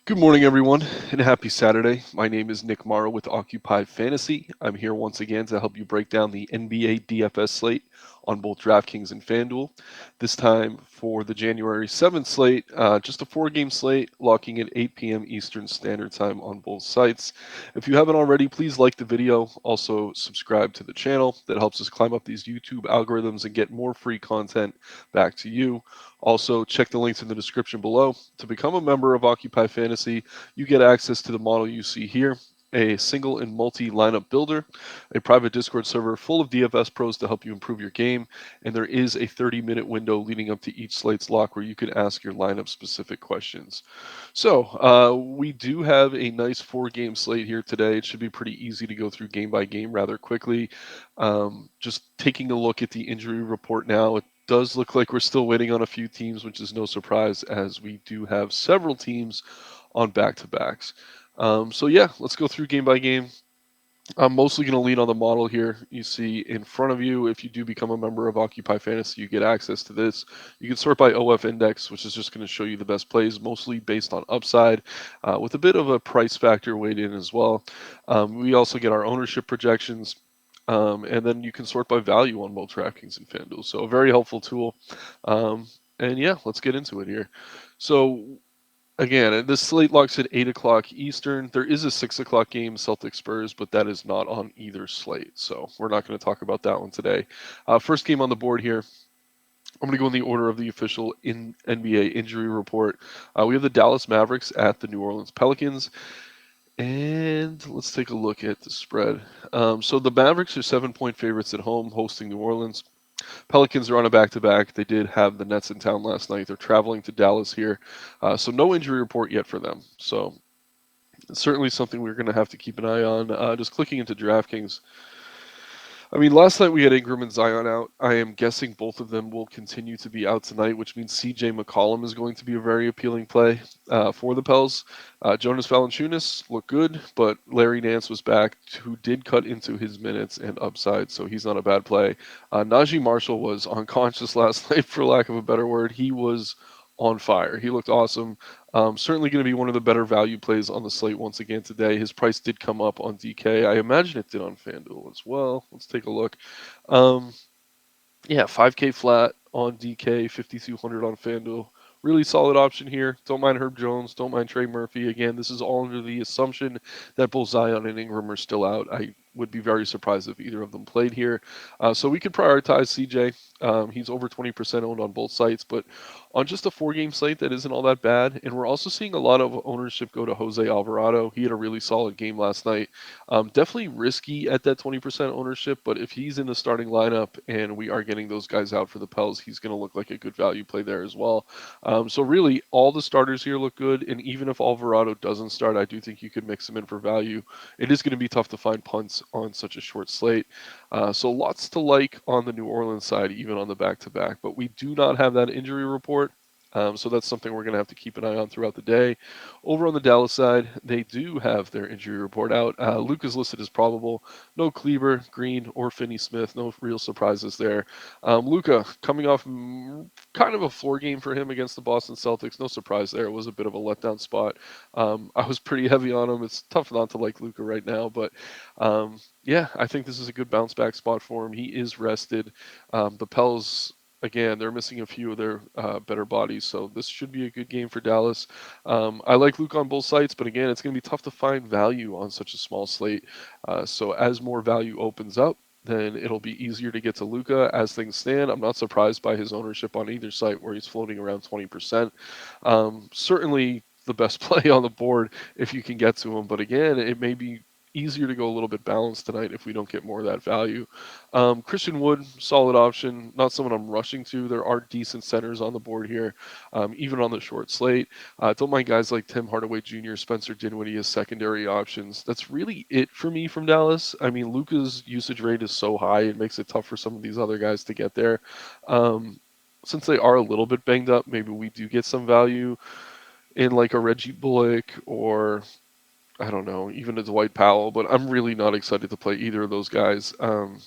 Good morning, everyone, and happy Saturday. My name is Nick Marro with Occupy Fantasy. I'm here once again to help you break down the NBA DFS slate on both DraftKings and FanDuel. This time for the January 7th slate, just a four-game slate, locking at 8 p.m. Eastern Standard Time on both sites. If you haven't already, please like the video. Also, subscribe to the channel. That helps us climb up these YouTube algorithms and get more free content back to you. Also, check the links in the description below. To become a member of Occupy Fantasy, you get access to the model you see here, a single and multi lineup builder, a private Discord server full of DFS pros to help you improve your game, and there is a 30-minute window leading up to each slate's lock where you can ask your lineup specific questions. So, we do have a nice four-game slate here today. It should be pretty easy to go through game by game rather quickly. Just taking a look at the injury report now, it does look like we're still waiting on a few teams, which is no surprise as we do have several teams on back-to-backs. So yeah, let's go through game by game. I'm mostly going to lean on the model here. You see in front of you, if you do become a member of Occupy Fantasy, you get access to this. You can sort by OF index, which is just going to show you the best plays, mostly based on upside, with a bit of a price factor weighed in as well. We also get our ownership projections. And then you can sort by value on both DraftKings and FanDuel. So a very helpful tool. And yeah, let's get into it here. So again, this slate locks at 8 o'clock Eastern. There is a 6 o'clock game, Celtics Spurs, but that is not on either slate. So we're not going to talk about that one today. First game on the board here. I'm going to go in the order of the official NBA injury report. We have the Dallas Mavericks at the New Orleans Pelicans. And let's take a look at the spread. So the Mavericks are 7-point favorites at home, hosting New Orleans. Pelicans are on a back-to-back. They did have the Nets in town last night. They're traveling to Dallas here. So no injury report yet for them. So it's certainly something we're going to have to keep an eye on. Just clicking into DraftKings. I mean, last night we had Ingram and Zion out. I am guessing both of them will continue to be out tonight, which means CJ McCollum is going to be a very appealing play for the Pels. Jonas Valanciunas looked good, but Larry Nance was back, who did cut into his minutes and upside, so he's not a bad play. Najee Marshall was unconscious last night, for lack of a better word. He was on fire. He looked awesome. Certainly going to be one of the better value plays on the slate once again today. His price did come up on DK. I imagine it did on FanDuel as well. Let's take a look. Um, yeah, 5K flat on DK, 5,200 on FanDuel. Really solid option here. Don't mind Herb Jones. Don't mind Trey Murphy. Again, this is all under the assumption that both Zion and Ingram are still out. I would be very surprised if either of them played here. So we could prioritize CJ. He's over 20% owned on both sites, but on just a four-game slate, that isn't all that bad. And we're also seeing a lot of ownership go to Jose Alvarado. He had a really solid game last night. Definitely risky at that 20% ownership, but if he's in the starting lineup and we are getting those guys out for the Pels, he's going to look like a good value play there as well. So really, all the starters here look good, and even if Alvarado doesn't start, I do think you could mix him in for value. It is going to be tough to find punts on such a short slate. So lots to like on the New Orleans side, even on the back-to-back, but we do not have that injury report. So that's something we're going to have to keep an eye on throughout the day. Over on the Dallas side, they do have their injury report out. Luke is listed as probable. No Kleber, Green, or Finney-Smith. No real surprises there. Luka coming off kind of a floor game for him against the Boston Celtics. No surprise there. It was a bit of a letdown spot. I was pretty heavy on him. It's tough not to like Luka right now, but yeah, I think this is a good bounce back spot for him. He is rested. The Pels, again, they're missing a few of their better bodies, so this should be a good game for Dallas. I like Luke on both sites, but again, it's going to be tough to find value on such a small slate. So as more value opens up, then it'll be easier to get to Luka as things stand. I'm not surprised by his ownership on either site where he's floating around 20%. Certainly the best play on the board if you can get to him, but again, it may be easier to go a little bit balanced tonight if we don't get more of that value. Christian Wood, solid option. Not someone I'm rushing to. There are decent centers on the board here, even on the short slate. Don't mind guys like Tim Hardaway Jr., Spencer Dinwiddie as secondary options. That's really it for me from Dallas. I mean, Luka's usage rate is so high, it makes it tough for some of these other guys to get there. Since they are a little bit banged up, maybe we do get some value in like a Reggie Bullock or I don't know, even a Dwight Powell, but I'm really not excited to play either of those guys.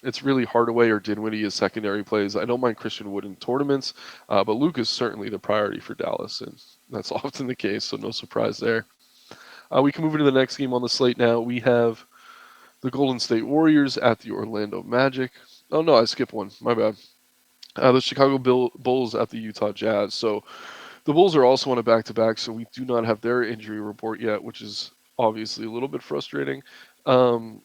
It's really Hardaway or Dinwiddie as secondary plays. I don't mind Christian Wood in tournaments, but Luke is certainly the priority for Dallas, and that's often the case, so no surprise there. We can move into the next game on the slate now. We have the Golden State Warriors at the Orlando Magic. Oh no, I skipped one. My bad. The Chicago Bulls at the Utah Jazz. So the Bulls are also on a back-to-back, so we do not have their injury report yet, which is obviously a little bit frustrating. Um,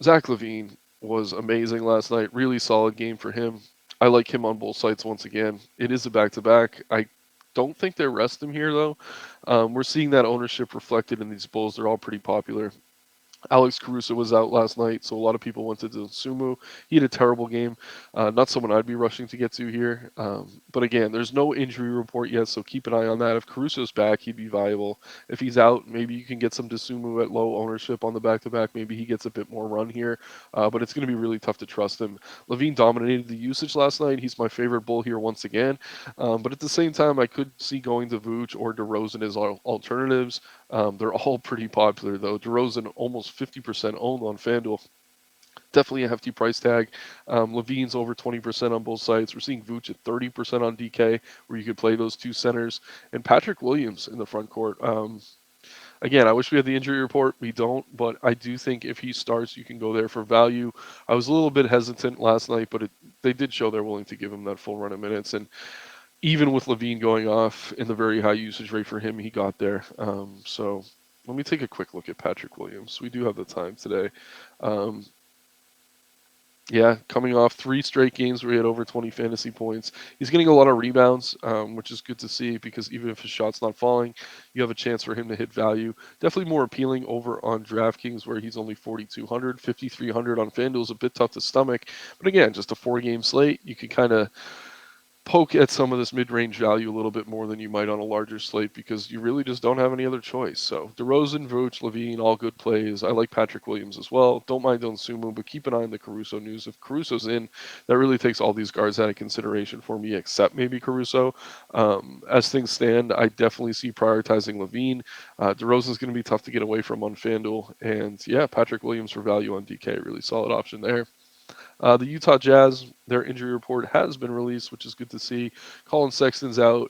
Zach LaVine was amazing last night. Really solid game for him. I like him on both sides once again. It is a back-to-back. I don't think they rest him here though. We're seeing that ownership reflected in these Bulls. They're all pretty popular. Alex Caruso was out last night, so a lot of people went to Sumu. He had a terrible game. Not someone I'd be rushing to get to here. But again, there's no injury report yet, so keep an eye on that. If Caruso's back, he'd be viable. If he's out, maybe you can get some Sumu at low ownership on the back-to-back. Maybe he gets a bit more run here, but it's going to be really tough to trust him. LaVine dominated the usage last night. He's my favorite Bull here once again. But at the same time, I could see going to Vooch or DeRozan as alternatives. They're all pretty popular, though. DeRozan almost 50% owned on FanDuel. Definitely a hefty price tag. Levine's over 20% on both sides. We're seeing Vooch at 30% on DK, where you could play those two centers. And Patrick Williams in the front court. Again, I wish we had the injury report. We don't, but I do think if he starts, you can go there for value. I was a little bit hesitant last night, but they did show they're willing to give him that full run of minutes. And even with LaVine going off in the very high usage rate for him, he got there. So let me take a quick look at Patrick Williams. We do have the time today. Um, yeah, coming off 3 straight games where he had over 20 fantasy points. He's getting a lot of rebounds, which is good to see because even if his shot's not falling, you have a chance for him to hit value. Definitely more appealing over on DraftKings where he's only 4,200, 5,300 on FanDuel is a bit tough to stomach. But again, just a 4-game slate, you can kind of poke at some of this mid-range value a little bit more than you might on a larger slate because you really just don't have any other choice. So DeRozan, Vooch, LaVine, all good plays. I like Patrick Williams as well. Don't mind Sumu, but keep an eye on the Caruso news. If Caruso's in, that really takes all these guards out of consideration for me, except maybe Caruso. As things stand, I definitely see prioritizing LaVine. DeRozan's going to be tough to get away from on FanDuel. And yeah, Patrick Williams for value on DK, really solid option there. The Utah Jazz, their injury report has been released, which is good to see. Colin Sexton's out.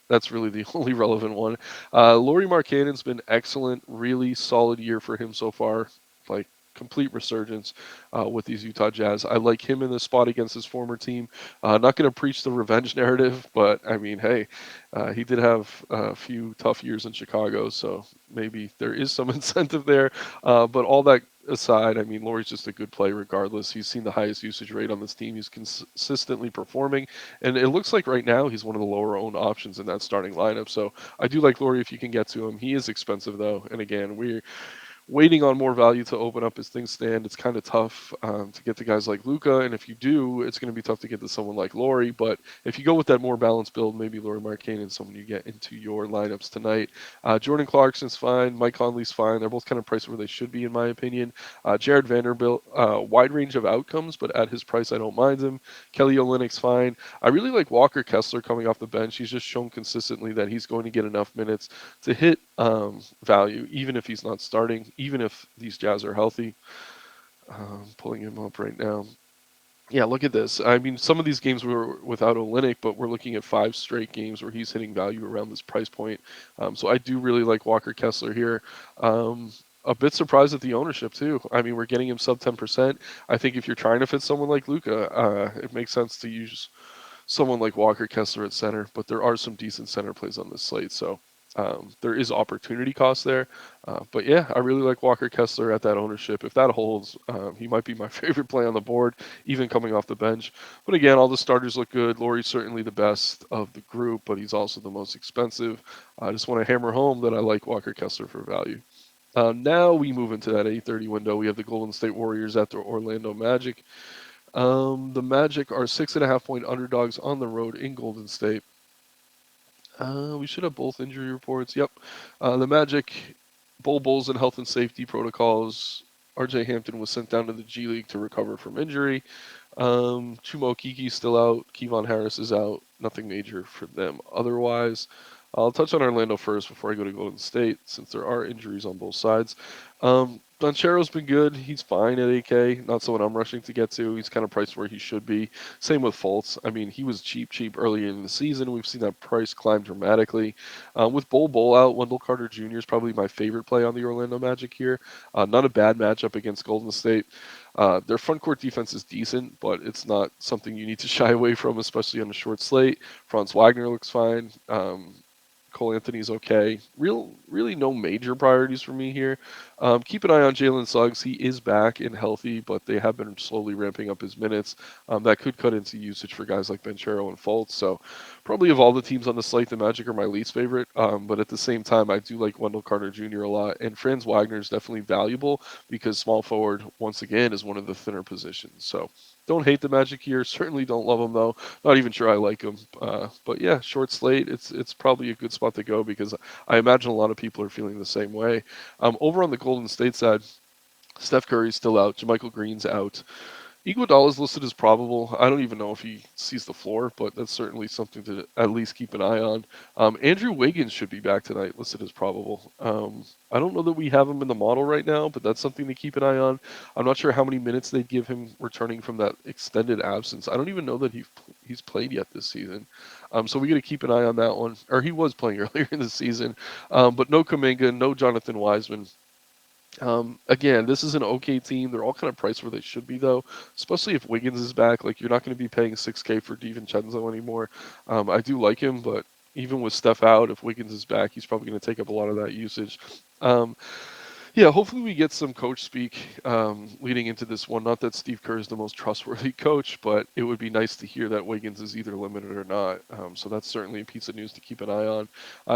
That's really the only relevant one. Lauri Markkanen's been excellent. Really solid year for him so far. Like complete resurgence with these Utah Jazz. I like him in the spot against his former team. Not going to preach the revenge narrative, but I mean, hey, he did have a few tough years in Chicago, so maybe there is some incentive there. But all that aside, I mean, Lauri's just a good play regardless. He's seen the highest usage rate on this team. He's consistently performing, and it looks like right now he's one of the lower owned options in that starting lineup. So I do like Lauri if you can get to him. He is expensive though, and again, we're waiting on more value to open up as things stand. It's kind of tough to get to guys like Luka, and if you do, it's going to be tough to get to someone like Lauri. But if you go with that more balanced build, maybe Lauri Markkanen is someone you get into your lineups tonight. Jordan Clarkson's fine. Mike Conley's fine. They're both kind of priced where they should be, in my opinion. Jared Vanderbilt, wide range of outcomes, but at his price, I don't mind him. Kelly Olynyk's fine. I really like Walker Kessler coming off the bench. He's just shown consistently that he's going to get enough minutes to hit value, even if he's not starting, even if these Jazz are healthy. Pulling him up right now. Yeah, look at this. I mean, some of these games were without Olynyk, but we're looking at 5 straight games where he's hitting value around this price point. So I do really like Walker Kessler here. A bit surprised at the ownership too. I mean, we're getting him sub 10%. I think if you're trying to fit someone like Luka, it makes sense to use someone like Walker Kessler at center, but there are some decent center plays on this slate. So there is opportunity cost there. But yeah, I really like Walker Kessler at that ownership. If that holds, he might be my favorite play on the board, even coming off the bench. But again, all the starters look good. Lauri's certainly the best of the group, but he's also the most expensive. I just want to hammer home that I like Walker Kessler for value. Now we move into that 8:30 window. We have the Golden State Warriors at the Orlando Magic. The Magic are 6.5-point underdogs on the road in Golden State. We should have both injury reports. Yep. The Magic, Bulls and health and safety protocols. RJ Hampton was sent down to the G League to recover from injury. Chumo Kiki's still out. Kevon Harris is out. Nothing major for them otherwise. I'll touch on Orlando first before I go to Golden State, since there are injuries on both sides. Donchero's been good. He's fine at 8K. Not someone I'm rushing to get to. He's kind of priced where he should be. Same with Fultz. I mean, he was cheap earlier in the season. We've seen that price climb dramatically. With Bol out, Wendell Carter Jr. is probably my favorite play on the Orlando Magic here. Not a bad matchup against Golden State. Their front court defense is decent, but it's not something you need to shy away from, especially on a short slate. Franz Wagner looks fine. Cole Anthony's okay. Really no major priorities for me here. Keep an eye on Jalen Suggs. He is back and healthy, but they have been slowly ramping up his minutes. That could cut into usage for guys like Banchero and Fultz. So probably of all the teams on the slate, the Magic are my least favorite. But at the same time, I do like Wendell Carter Jr. a lot. And Franz Wagner is definitely valuable because small forward, once again, is one of the thinner positions. So don't hate the Magic here. Certainly don't love them, though. Not even sure I like them. But yeah, short slate, it's probably a good spot to go because I imagine a lot of people are feeling the same way. Over on the Golden State side, Steph Curry's still out. JaMychal Green's out. Iguodala's listed as probable. I don't even know if he sees the floor, but that's certainly something to at least keep an eye on. Andrew Wiggins should be back tonight, listed as probable. I don't know that we have him in the model right now, but that's something to keep an eye on. I'm not sure how many minutes they'd give him returning from that extended absence. I don't even know that he's played yet this season. So we got to keep an eye on that one. Or he was playing earlier in the season, but no Kuminga, no Jonathan Wiseman. Again, this is an okay team. They're all kind of priced where they should be, though, especially if Wiggins is back. Like, you're not going to be paying 6K for DiVincenzo anymore. I do like him, but even with Steph out, if Wiggins is back, he's probably going to take up a lot of that usage. Um, yeah, hopefully we get some coach speak leading into this one. Not that Steve Kerr is the most trustworthy coach, but it would be nice to hear that Wiggins is either limited or not. So that's certainly a piece of news to keep an eye on.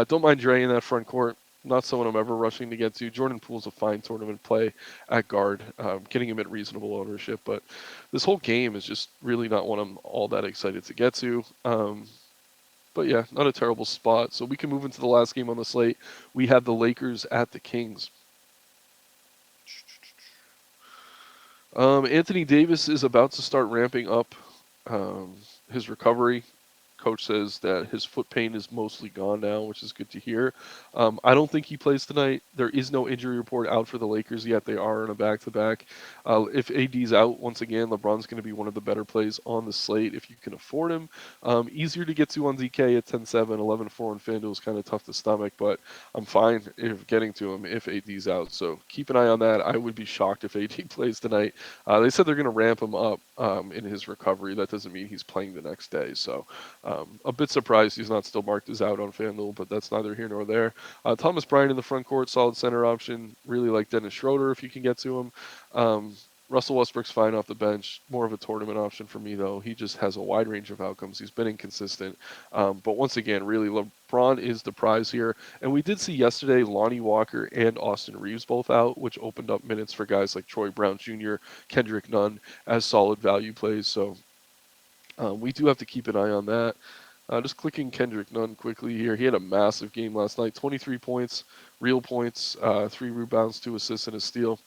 Don't mind Dre in that front court. Not someone I'm ever rushing to get to. Jordan Poole's a fine tournament play at guard, getting him at reasonable ownership. But this whole game is just really not one I'm all that excited to get to. But yeah, not a terrible spot. So we can move into the last game on the slate. We have the Lakers at the Kings. Anthony Davis is about to start ramping up um, his recovery. Coach says that his foot pain is mostly gone now, which is good to hear. I don't think he plays tonight. There is no injury report out for the Lakers yet. They are in a back-to-back. If AD's out, once again, LeBron's going to be one of the better plays on the slate if you can afford him. Easier to get to on DK at 10-7, 11-4 on FanDuel is kind of tough to stomach, but I'm fine if getting to him if AD's out. So keep an eye on that. I would be shocked if AD plays tonight. They said they're going to ramp him up in his recovery. That doesn't mean he's playing the next day. So a bit surprised he's not still marked as out on FanDuel, but that's neither here nor there. Thomas Bryant in the front court, solid center option. Really like Dennis Schroeder if you can get to him. Russell Westbrook's fine off the bench. More of a tournament option for me, though. He just has a wide range of outcomes. He's been inconsistent. But once again, really, LeBron is the prize here. And we did see yesterday Lonnie Walker and Austin Reeves both out, which opened up minutes for guys like Troy Brown Jr., Kendrick Nunn as solid value plays. So we do have to keep an eye on that. Just clicking Kendrick Nunn quickly here. He had a massive game last night. 23 points, real points, 3 rebounds, 2 assists, and a steal.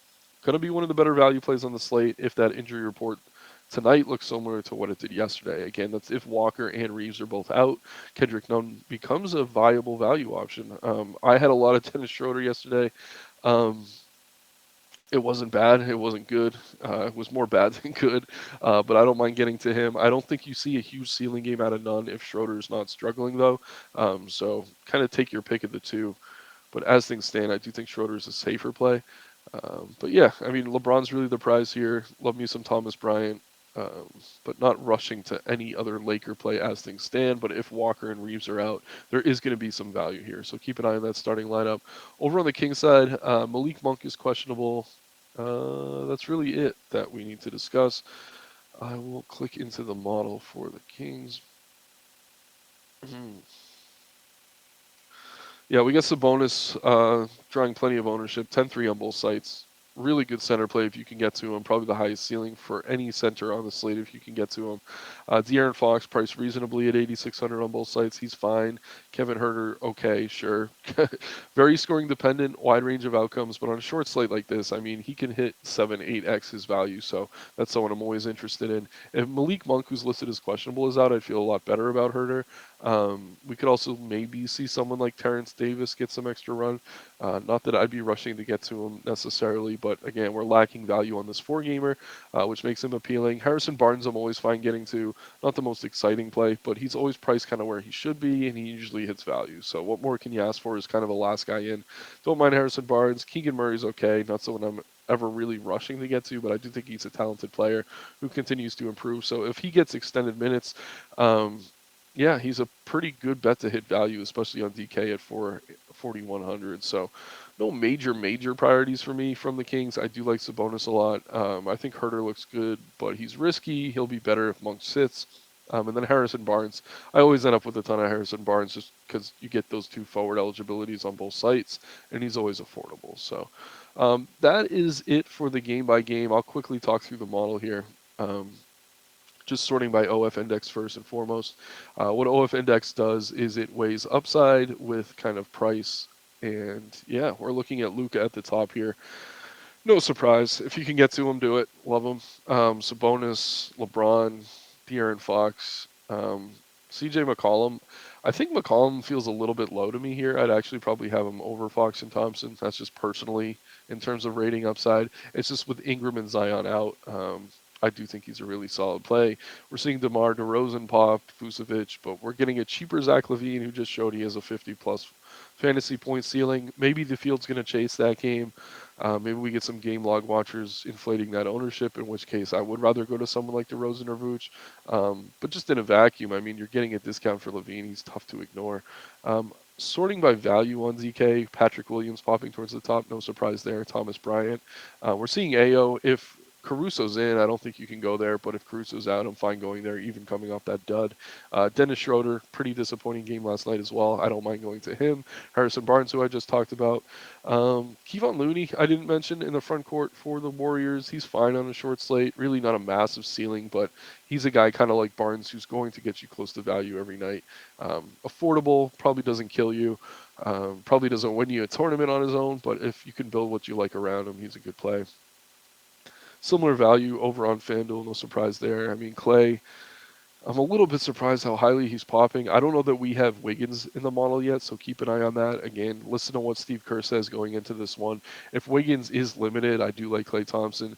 Going to be one of the better value plays on the slate if that injury report tonight looks similar to what it did yesterday. Again, that's if Walker and Reeves are both out. Kendrick Nunn becomes a viable value option. I had a lot of Dennis Schroeder yesterday. Um, it wasn't bad. It wasn't good. It was more bad than good. But I don't mind getting to him. I don't think you see a huge ceiling game out of Nunn if Schroeder's not struggling, though. So kind of take your pick of the two. But as things stand, I do think Schroeder is a safer play. But yeah, I mean, LeBron's really the prize here. Love me some Thomas Bryant. But not rushing to any other Laker play as things stand. But if Walker and Reeves are out, there is going to be some value here. So keep an eye on that starting lineup. Over on the Kings side, Malik Monk is questionable. That's really it that we need to discuss. I will click into the model for the Kings. Yeah, we got Sabonis drawing plenty of ownership, 10-3 on both sites. Really good center play if you can get to him. Probably the highest ceiling for any center on the slate if you can get to him. De'Aaron Fox priced reasonably at 8,600 on both sites. He's fine. Kevin Huerter, okay, sure. Very scoring dependent, wide range of outcomes, but on a short slate like this, I mean, he can hit 7, 8x his value, so that's someone I'm always interested in. If Malik Monk, who's listed as questionable, is out, I'd feel a lot better about Huerter. We could also maybe see someone like Terrence Davis get some extra run. Not that I'd be rushing to get to him necessarily, but again, we're lacking value on this four-gamer, which makes him appealing. Harrison Barnes, I'm always fine getting to. Not the most exciting play, but he's always priced kind of where he should be, and he usually hits value. So what more can you ask for is kind of a last guy in. Don't mind Harrison Barnes. Keegan Murray's okay. Not someone I'm ever really rushing to get to, but I do think he's a talented player who continues to improve. So if he gets extended minutes, um, yeah, he's a pretty good bet to hit value, especially on DK at 4,100. So no major priorities for me from the Kings. I do like Sabonis a lot. I think Herter looks good, but he's risky. He'll be better if Monk sits. And then Harrison Barnes. I always end up with a ton of Harrison Barnes just because you get those two forward eligibilities on both sites, and he's always affordable. So that is it for the game by game. I'll quickly talk through the model here. Just sorting by OF index first and foremost. What OF index does is it weighs upside with kind of price. And yeah, we're looking at Luka at the top here. No surprise. If you can get to him, do it. Love him. Sabonis, LeBron, De'Aaron Fox, CJ McCollum. I think McCollum feels a little bit low to me here. I'd actually probably have him over Fox and Thompson. That's just personally in terms of rating upside. It's just with Ingram and Zion out. I do think he's a really solid play. We're seeing DeMar DeRozan pop, Vucevic, but we're getting a cheaper Zach LaVine who just showed he has a 50-plus fantasy point ceiling. Maybe the field's going to chase that game. Maybe we get some game log watchers inflating that ownership, in which case I would rather go to someone like DeRozan or Vooch. But just in a vacuum, I mean, you're getting a discount for LaVine. He's tough to ignore. Sorting by value on ZK, Patrick Williams popping towards the top. No surprise there. Thomas Bryant. We're seeing AO. If Caruso's in, I don't think you can go there, but if Caruso's out, I'm fine going there, even coming off that dud. Dennis Schroeder, pretty disappointing game last night as well. I don't mind going to him. Harrison Barnes, who I just talked about. Kevon Looney, I didn't mention in the front court for the Warriors. He's fine on a short slate. Really not a massive ceiling, but he's a guy kind of like Barnes who's going to get you close to value every night. Affordable, probably doesn't kill you. Probably doesn't win you a tournament on his own, but if you can build what you like around him, he's a good play. Similar value over on FanDuel, no surprise there. I mean, Clay, I'm a little bit surprised how highly he's popping. I don't know that we have Wiggins in the model yet, so keep an eye on that. Again, listen to what Steve Kerr says going into this one. If Wiggins is limited, I do like Klay Thompson.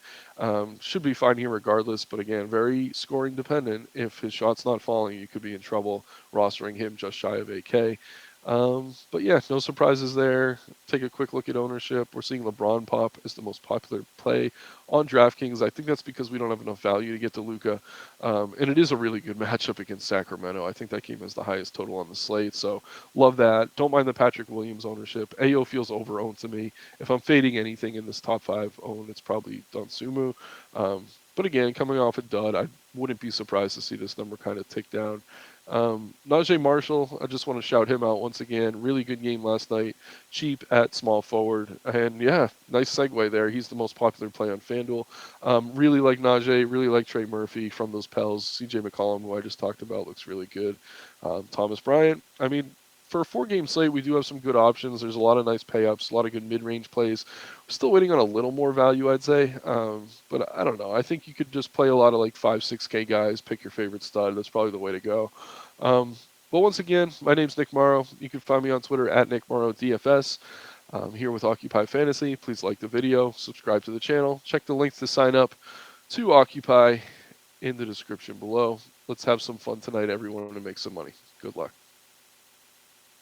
Should be fine here regardless, but again, very scoring dependent. If his shot's not falling, you could be in trouble rostering him just shy of 8K. But yeah, no surprises there. Take a quick look at ownership. We're seeing LeBron pop as the most popular play on DraftKings. I think that's because we don't have enough value to get to Luka. And it is a really good matchup against Sacramento. I think that game has the highest total on the slate. So love that. Don't mind the Patrick Williams ownership. AO feels over-owned to me. If I'm fading anything in this top 5 own, it's probably Donsumu. But again, coming off a dud, I wouldn't be surprised to see this number kind of tick down. Najee Marshall, I just want to shout him out once again. Really good game last night. Cheap at small forward. And yeah, nice segue there. He's the most popular play on FanDuel. Really like Najee. Really like Trey Murphy from those Pels. CJ McCollum, who I just talked about, looks really good. Thomas Bryant. I mean, for a 4-game slate, we do have some good options. There's a lot of nice pay-ups, a lot of good mid-range plays. We're still waiting on a little more value, I'd say. But I don't know. I think you could just play a lot of like 5, 6K guys, pick your favorite stud. That's probably the way to go. But once again, my name's Nick Marro. You can find me on Twitter at Nick Marro DFS. Here with Occupy Fantasy. Please like the video, subscribe to the channel, check the links to sign up to Occupy in the description below. Let's have some fun tonight, everyone, and make some money. Good luck.